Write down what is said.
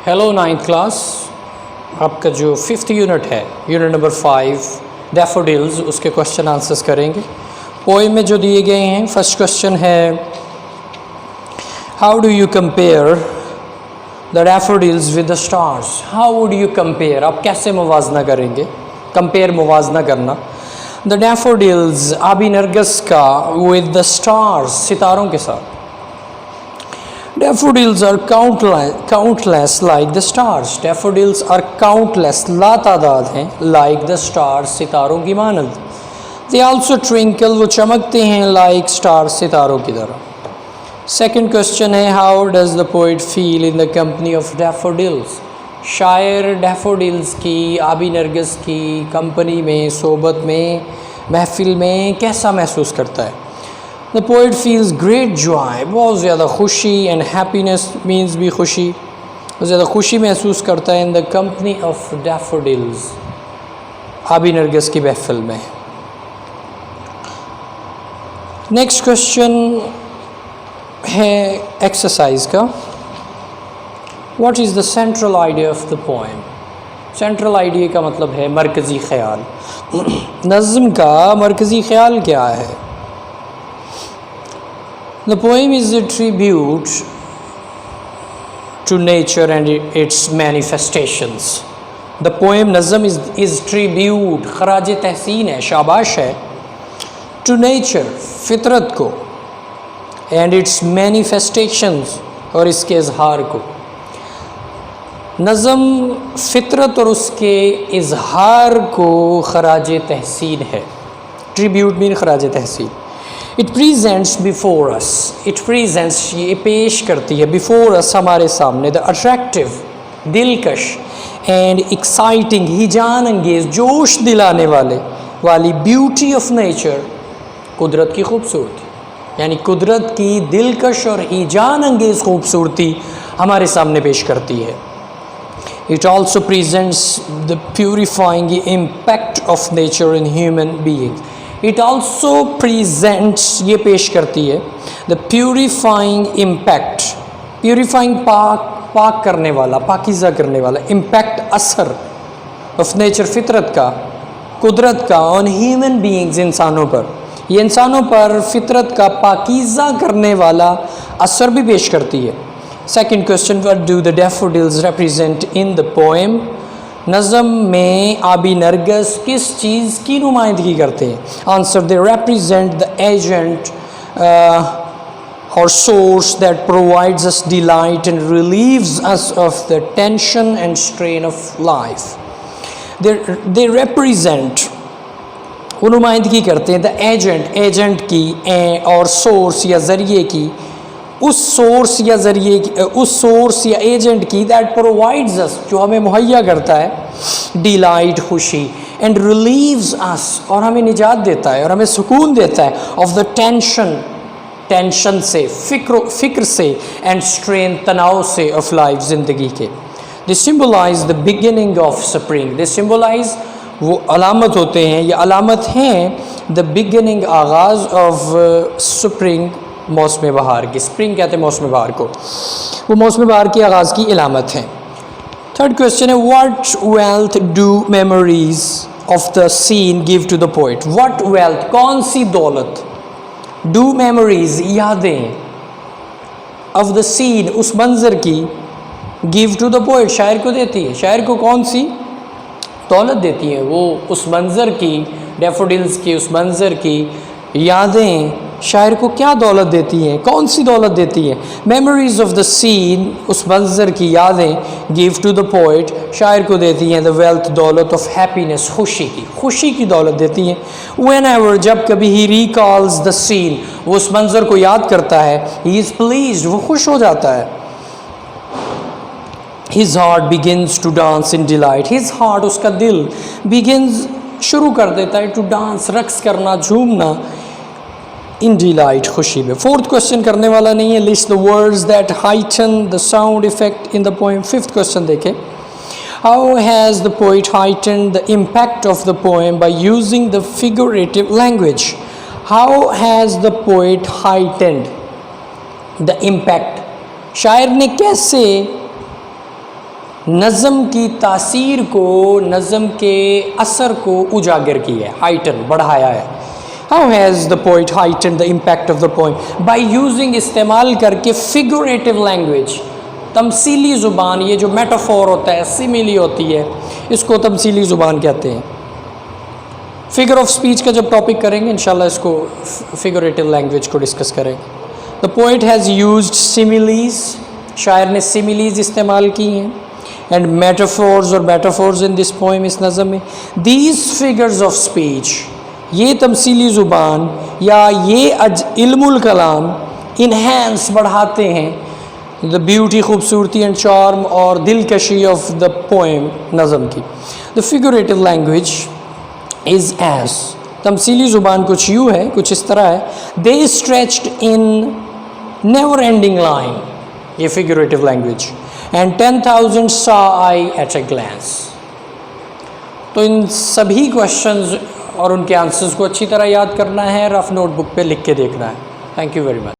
Hello ninth class, आपका जो fifth unit है, यूनिट नंबर 5 डैफोडिल्स, उसके क्वेश्चन आंसर्स करेंगे। पोएम में जो दिए गए हैं, फर्स्ट क्वेश्चन है how do you compare the daffodils with the stars. How would you compare, आप कैसे मुवाजना करेंगे, कंपेयर मुवाजना करना द डैफोडिल्स आबी नरगिस का विद द स्टार्स, सितारों के साथ। Daffodils are countless like the stars. Daffodils are countless, लातादाद हैं, like the stars, सितारों की मानद। They also twinkle, वो चमकते हैं, like stars, सितारों की तरह। Second question है how does the poet feel in the company of daffodils? शायर daffodils की, आबी नरगिस की कंपनी में, सोबत में, महफिल में कैसा महसूस करता है? The poet feels great joy, बहुत ज़्यादा खुशी, and happiness means भी खुशी, बहुत ज़्यादा खुशी महसूस करता है in the company of daffodils, आबी नरगिस की महफिल में। नेक्स्ट क्वेश्चन है एक्सरसाइज का, What is the central idea of the poem? Central idea का मतलब है मरकज़ी ख़याल। नज़्म का मरकज़ी ख़याल क्या है? The poem is a tribute to nature and its manifestations. The poem नज़म is tribute, ख़राज तहसीन है, शाबाश है, to nature, फितरत को, and its manifestations, और इसके इजहार को। नज़म फितरत और उसके इजहार को ख़राज तहसीन है। ट्रिब्यूट मीन ख़राज तहसीन। It presents before us, it presents, ये पेश करती है, before us, हमारे सामने, the attractive, दिलकश and exciting, हिजान अंगेज़, जोश दिलाने वाली beauty of nature, कुदरत की खूबसूरती, यानी कुदरत की दिलकश और हिजान अंगेज़ खूबसूरती हमारे सामने पेश करती है। It also presents the purifying impact of nature in human beings. It also presents, ये पेश करती है, the purifying impact, purifying पाक करने वाला, पाकीज़ा करने वाला, impact असर of nature, फितरत का, कुदरत का, on human beings, इंसानों पर, ये इंसानों पर फितरत का पाकीज़ा करने वाला असर भी पेश करती है। Second question, what do the daffodils represent in the poem? नज़म में आबी नरगिस किस चीज़ की नुमाइंदगी करते हैं? Answer, they represent the agent or source that provides us delight and relieves us of the tension and strain of life. They represent, वो नुमाइंदगी करते हैं, the agent की और source या ज़रिए की, उस सोर्स या एजेंट की दैट प्रोवाइड्स अस, जो हमें मुहैया करता है, डिलाइट, खुशी, एंड रिलीव्स अस, और हमें निजात देता है और हमें सुकून देता है, ऑफ द टेंशन से, फिक्र से, एंड स्ट्रेन, तनाव से, ऑफ लाइफ, ज़िंदगी के। They symbolise the beginning of spring, they symbolise, वो अलामत होते हैं, ये अलामत हैं, द बिगिनिंग, आगाज़ ऑफ स्प्रिंग, मौसम बहार की। स्प्रिंग कहते हैं मौसम बहार को, वो मौसम बहार की आगाज़ की इलामत है। थर्ड क्वेश्चन है what wealth do memories of the scene give to the poet. What wealth, कौन सी दौलत, डू मेमोरीज, यादें, ऑफ द सीन, उस मंज़र की, गिव टू द पोइट, शायर को देती है। शायर को कौन सी दौलत देती है? वो उस मंज़र की, डैफोडिल्स की उस मंज़र की यादें शायर को क्या दौलत देती हैं, कौन सी दौलत देती है? मेमोरीज ऑफ द सीन, उस मंज़र की यादें, गिव टू द पोइट, शायर को देती हैं, द वेल्थ, दौलत, ऑफ हैप्पीनेस, खुशी की दौलत देती हैं। व्हेन एवर, जब कभी, ही रिकॉल्स द सीन, वो उस मंज़र को याद करता है, ही इज़ प्लीज्ड, वो खुश हो जाता है। His heart begins to dance in delight, his heart, उसका दिल, बिगिन्स, शुरू कर देता है, टू डांस, रक्स करना, झूमना, इन डिलाइट, खुशी में। फोर्थ क्वेश्चन करने वाला नहीं है, list the words that heighten the sound effect in the poem. Fifth question देखें, how has the poet heighten the impact of the poem by using the figurative language. How has the poet heightened the impact, शायर ने कैसे نظم کی تاثیر کو، نظم کے اثر کو اجاگر کیا ہے، ہائٹن بڑھایا ہے. How has the poet heightened the impact of the poem? By using استعمال کر کے figurative language، تمثیلی زبان. یہ جو میٹافور ہوتا ہے، سیمیلی ہوتی ہے، اس کو تمثیلی زبان کہتے ہیں. فگر آف اسپیچ کا جب ٹاپک کریں گے انشاءاللہ اس کو فگوریٹو لینگویج کو ڈسکس کریں گے. The poet has used similes، شاعر نے سیمیلیز استعمال کی ہیں، اینڈ میٹافورز اور میٹافورز ان دس پوئم، اس نظم میں. These figures of speech، یہ تمثیلی زبان یا یہ علم الکلام انہینس بڑھاتے ہیں دا بیوٹی، خوبصورتی اینڈ چارم اور دلکشی آف دا پوئم، نظم کی. دا فگوریٹو لینگویج از ایز، تمثیلی زبان کچھ یوں ہے، کچھ اس طرح ہے. دے اسٹریچڈ ان نیور اینڈنگ لائن، یہ فگوریٹو language. And 10,000 saw I at a glance. تو ان سبھی کوشچنز اور ان کے آنسرز کو اچھی طرح یاد کرنا ہے، رف نوٹ بک پہ لکھ کے دیکھنا ہے. Thank you very much.